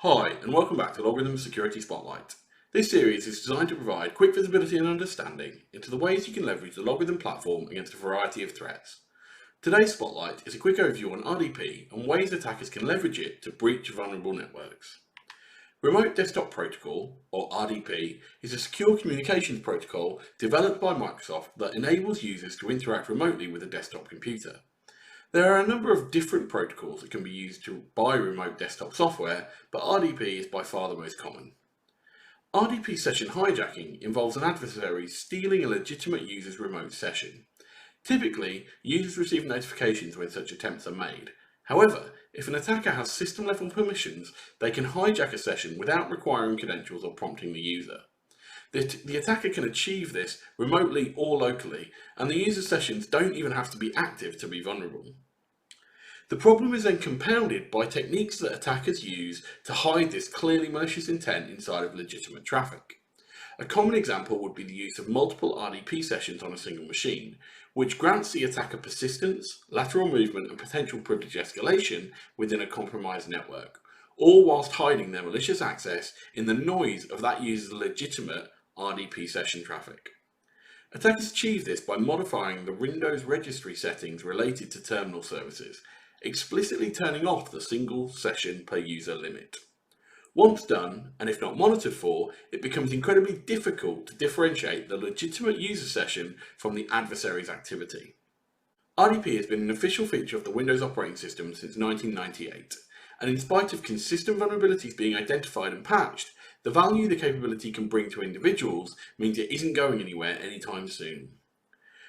Hi, and welcome back to Logarithm Security Spotlight. This series is designed to provide quick visibility and understanding into the ways you can leverage the Logarithm platform against a variety of threats. Today's Spotlight is a quick overview on RDP and ways attackers can leverage it to breach vulnerable networks. Remote Desktop Protocol, or RDP, is a secure communications protocol developed by Microsoft that enables users to interact remotely with a desktop computer. There are a number of different protocols that can be used to buy remote desktop software, but RDP is by far the most common. RDP session hijacking involves an adversary stealing a legitimate user's remote session. Typically, users receive notifications when such attempts are made. However, if an attacker has system-level permissions, they can hijack a session without requiring credentials or prompting the user. The attacker can achieve this remotely or locally, and the user sessions don't even have to be active to be vulnerable. The problem is then compounded by techniques that attackers use to hide this clearly malicious intent inside of legitimate traffic. A common example would be the use of multiple RDP sessions on a single machine, which grants the attacker persistence, lateral movement, and potential privilege escalation within a compromised network, all whilst hiding their malicious access in the noise of that user's legitimate RDP session traffic. Attackers achieve this by modifying the Windows registry settings related to terminal services, explicitly turning off the single session per user limit. Once done, and if not monitored for, it becomes incredibly difficult to differentiate the legitimate user session from the adversary's activity. RDP has been an official feature of the Windows operating system since 1998, and in spite of consistent vulnerabilities being identified and patched, the value the capability can bring to individuals means it isn't going anywhere anytime soon.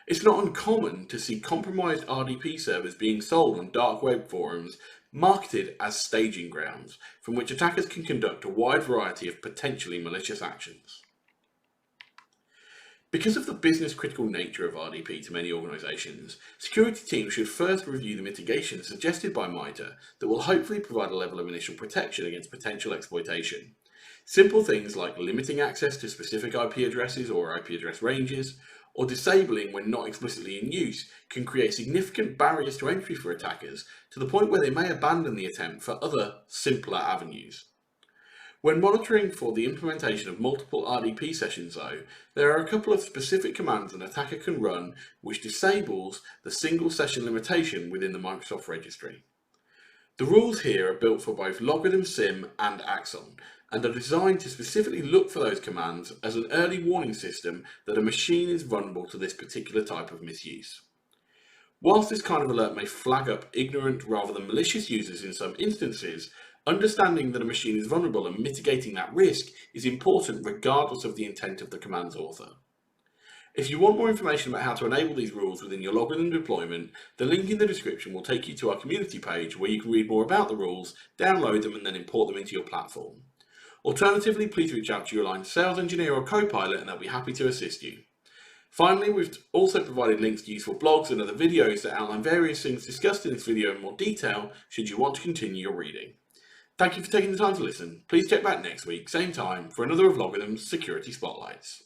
It's not uncommon to see compromised RDP servers being sold on dark web forums, marketed as staging grounds, from which attackers can conduct a wide variety of potentially malicious actions. Because of the business-critical nature of RDP to many organisations, security teams should first review the mitigation suggested by MITRE that will hopefully provide a level of initial protection against potential exploitation. Simple things like limiting access to specific IP addresses or IP address ranges, or disabling when not explicitly in use, can create significant barriers to entry for attackers to the point where they may abandon the attempt for other, simpler avenues. When monitoring for the implementation of multiple RDP sessions though, there are a couple of specific commands an attacker can run which disables the single session limitation within the Microsoft registry. The rules here are built for both Logarithm Sim and Axon, and are designed to specifically look for those commands as an early warning system that a machine is vulnerable to this particular type of misuse. Whilst this kind of alert may flag up ignorant rather than malicious users in some instances, understanding that a machine is vulnerable and mitigating that risk is important regardless of the intent of the command's author. If you want more information about how to enable these rules within your Logarithm deployment, the link in the description will take you to our community page where you can read more about the rules, download them and then import them into your platform. Alternatively, please reach out to your aligned sales engineer or co-pilot and they'll be happy to assist you. Finally, we've also provided links to useful blogs and other videos that outline various things discussed in this video in more detail should you want to continue your reading. Thank you for taking the time to listen. Please check back next week, same time, for another of Logarithm's Security Spotlights.